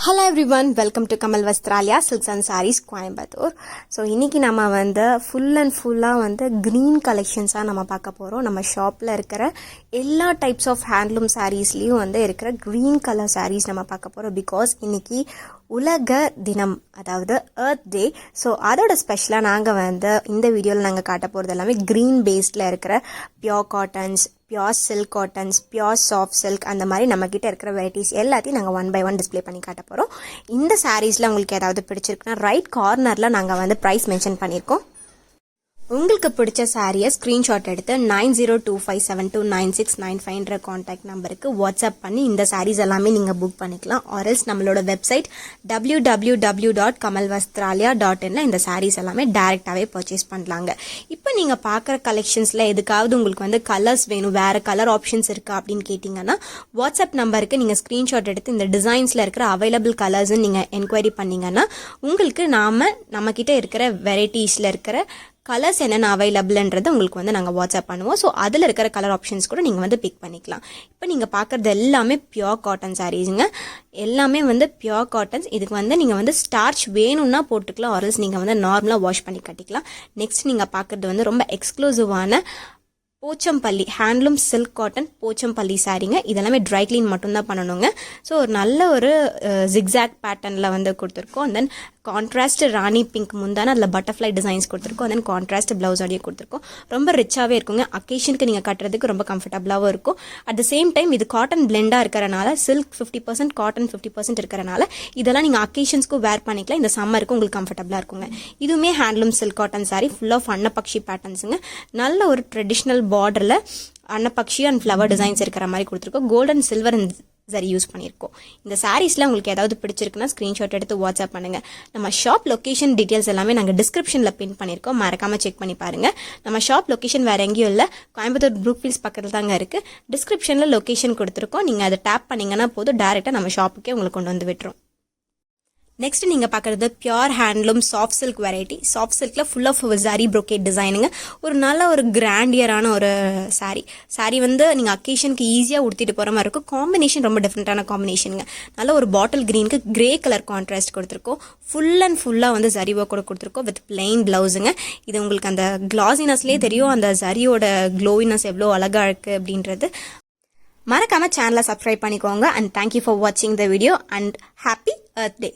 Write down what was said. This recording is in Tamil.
Hello everyone, welcome to Kamal Vastralaya silks and sarees Coimbatore. So இன்றைக்கி நம்ம ஃபுல் அண்ட் ஃபுல்லாக க்ரீன் கலெக்ஷன்ஸாக நம்ம பார்க்க போகிறோம். நம்ம ஷாப்பில் இருக்கிற எல்லா டைப்ஸ் ஆஃப் ஹேண்ட்லூம் சாரீஸ்லேயும் இருக்கிற க்ரீன் கலர் சாரீஸ் நம்ம பார்க்க போகிறோம். பிகாஸ் இன்றைக்கி உலக தினம், அதாவது எர்த் டே. ஸோ அதோட ஸ்பெஷலாக நாங்கள் இந்த வீடியோவில் நாங்கள் காட்ட போகிறது எல்லாமே க்ரீன் பேஸ்டில் இருக்கிற pure cottons, pure silk cottons, pure soft silk, அந்த மாதிரி நம்மக்கிட்ட இருக்கிற வெரைட்டிஸ் எல்லாத்தையும் நாங்கள் 1 by 1 டிஸ்பிளே பண்ணி காட்ட போகிறோம். இந்த சாரீஸில் உங்களுக்கு ஏதாவது பிடிச்சிருக்குன்னா ரைட் கார்னரில் நாங்கள் ப்ரைஸ் மென்ஷன் பண்ணியிருக்கோம். உங்களுக்கு பிடிச்ச சாரியை ஸ்க்ரீன்ஷாட் எடுத்து 9025729695 கான்டாக்ட் நம்பருக்கு வாட்ஸ்அப் பண்ணி இந்த சாரீஸ் எல்லாமே நீங்கள் புக் பண்ணிக்கலாம். ஆர்எல்ஸ் நம்மளோட வெப்சைட் www.kamalvastralaya.inல இந்த சாரீஸ் எல்லாமே டைரெக்டாகவே பர்ச்சேஸ் பண்ணலாங்க. இப்போ நீங்கள் பார்க்குற கலெக்ஷன்ஸில் எதுக்காவது உங்களுக்கு கலர்ஸ் வேணும், வேறு கலர் ஆப்ஷன்ஸ் இருக்கா அப்படின்னு கேட்டிங்கன்னா வாட்ஸ்அப் நம்பருக்கு நீங்கள் ஸ்க்ரீன்ஷாட் எடுத்து இந்த டிசைன்ஸில் இருக்கிற அவைலபிள் கலர்ஸ்ன்னு நீங்கள் என்கொயரி பண்ணிங்கன்னா உங்களுக்கு நம்மக்கிட்ட இருக்கிற வெரைட்டிஸில் இருக்கிற கலர்ஸ் என்னென்ன அவைலபிள்ன்றது உங்களுக்கு நாங்கள் வாட்ஸ்அப் பண்ணுவோம். ஸோ அதில் இருக்கிற கலர் ஆப்ஷன்ஸ் கூட நீங்கள் பிக் பண்ணிக்கலாம். இப்போ நீங்கள் பார்க்குறது எல்லாமே பியோர் காட்டன் சாரீஸுங்க. எல்லாமே பியோர் காட்டன்ஸ். இதுக்கு நீங்கள் ஸ்டார்ச் வேணும்னா போட்டுக்கலாம், ஆர்எல்ஸ் நீங்கள் நார்மலாக வாஷ் பண்ணி கட்டிக்கலாம். நெக்ஸ்ட் நீங்கள் பார்க்குறது ரொம்ப எக்ஸ்க்ளூசிவான Pochampally handloom silk cotton Pochampally சாரீங்க. இதெல்லாமே ட்ரை கிளீன் மட்டும்தான் பண்ணணுங்க. ஸோ ஒரு நல்ல ஒரு ஜிக்ஸாக் பேட்டர்னில் கொடுத்துருக்கோம். தென் கான்ட்ராஸ்ட் ராணி பிங்க் முந்தான அதில் பட்டர்ஃப்ளை டிசைன்ஸ் கொடுத்துருக்கோம். தென் கான்ட்ராஸ்ட் பிளவுஸ் அடியே கொடுத்துருக்கோம். ரொம்ப ரிச்சாகவே இருக்குங்க. அக்கேஷனுக்கு நீங்கள் கட்டுறதுக்கு ரொம்ப கம்ஃபர்டபுளாகவும் இருக்கும். அட் த சேம் டைம் இது காட்டன் பிளெண்டாக இருக்கிறனால, சில்க் 50% காட்டன் 50% இருக்கிறனால இதெல்லாம் நீங்கள் அக்கேஷன்ஸ்க்கு வேர் பண்ணிக்கலாம். இந்த சம்மருக்கு உங்களுக்கு கம்ஃபர்டபுளாக இருக்குங்க. இதுவுமே handloom silk cotton saree, full of அன்னப்பக்ஷி பேட்டர்ன்ஸுங்க. நல்ல ஒரு ட்ரெடிஷ்னல் பார்டரில் அன்னப்பக்ஷி அண்ட் ஃப்ளவர் டிசைன்ஸ் இருக்கிற மாதிரி கொடுத்துருக்கோம். கோல்ட் அண்ட் சில்வர் அண்ட் சரி யூஸ் பண்ணியிருக்கோம். இந்த சாரீஸில் உங்களுக்கு ஏதாவது பிடிச்சிருக்குன்னா ஸ்க்ரீன்ஷாட் எடுத்து வாட்ஸ்அப் பண்ணுங்கள். நம்ம ஷாப் லொக்கேஷன் டீட்டெயில்ஸ் எல்லாமே நாங்கள் டிஸ்கிரிப்ஷனில் பின் பண்ணியிருக்கோம், மறக்காமல் செக் பண்ணி பாருங்கள். நம்ம ஷாப் லொக்கேஷன் வேறு எங்கேயும் இல்லை, கோயம்புத்தூர் ப்ரூக்ஃபீல்ட்ஸ் பக்கத்தில் தாங்க இருக்குது. டிஸ்கிரிப்ஷனில் லொக்கேஷன் கொடுத்துருக்கோம். நீங்கள் அதை டேப் பண்ணிங்கன்னா போதும், டேரெக்டாக நம்ம ஷாப்புக்கே உங்களுக்கு கொண்டு வந்து விட்டுரும். நெக்ஸ்ட் நீங்கள் பார்க்குறது pure handloom soft silk variety. Soft சில்கில் ஃபுல் ஆஃப் ஜரி ப்ரோக்கேட் டிசைனுங்க. ஒரு நல்ல ஒரு கிராண்டியரான ஒரு சாரீ நீங்கள் அக்கேஷனுக்கு ஈஸியாக உடுத்திட்டு போகிற மாதிரி இருக்கும். காம்பினேஷன் ரொம்ப டிஃப்ரெண்ட்டான காம்பினேஷனுங்க. நல்ல ஒரு பாட்டில் க்ரீனுக்கு கிரே கலர் கான்ட்ராஸ்ட் கொடுத்துருக்கோம். ஃபுல் அண்ட் ஃபுல்லாக ஜரி ஒர்க் கூட கொடுத்துருக்கோம் வித் பிளெயின் பிளவுஸுங்க. இது உங்களுக்கு அந்த கிளாசினஸ்லேயே தெரியும் அந்த ஜரியோட க்ளோவினஸ் எவ்வளோ அழகாக இருக்குது அப்படின்றது. மறக்காமல் சேனலை சப்ஸ்கிரைப் பண்ணிக்கோங்க. அண்ட் தேங்க்யூ ஃபார் வாட்சிங் the video and happy earth day.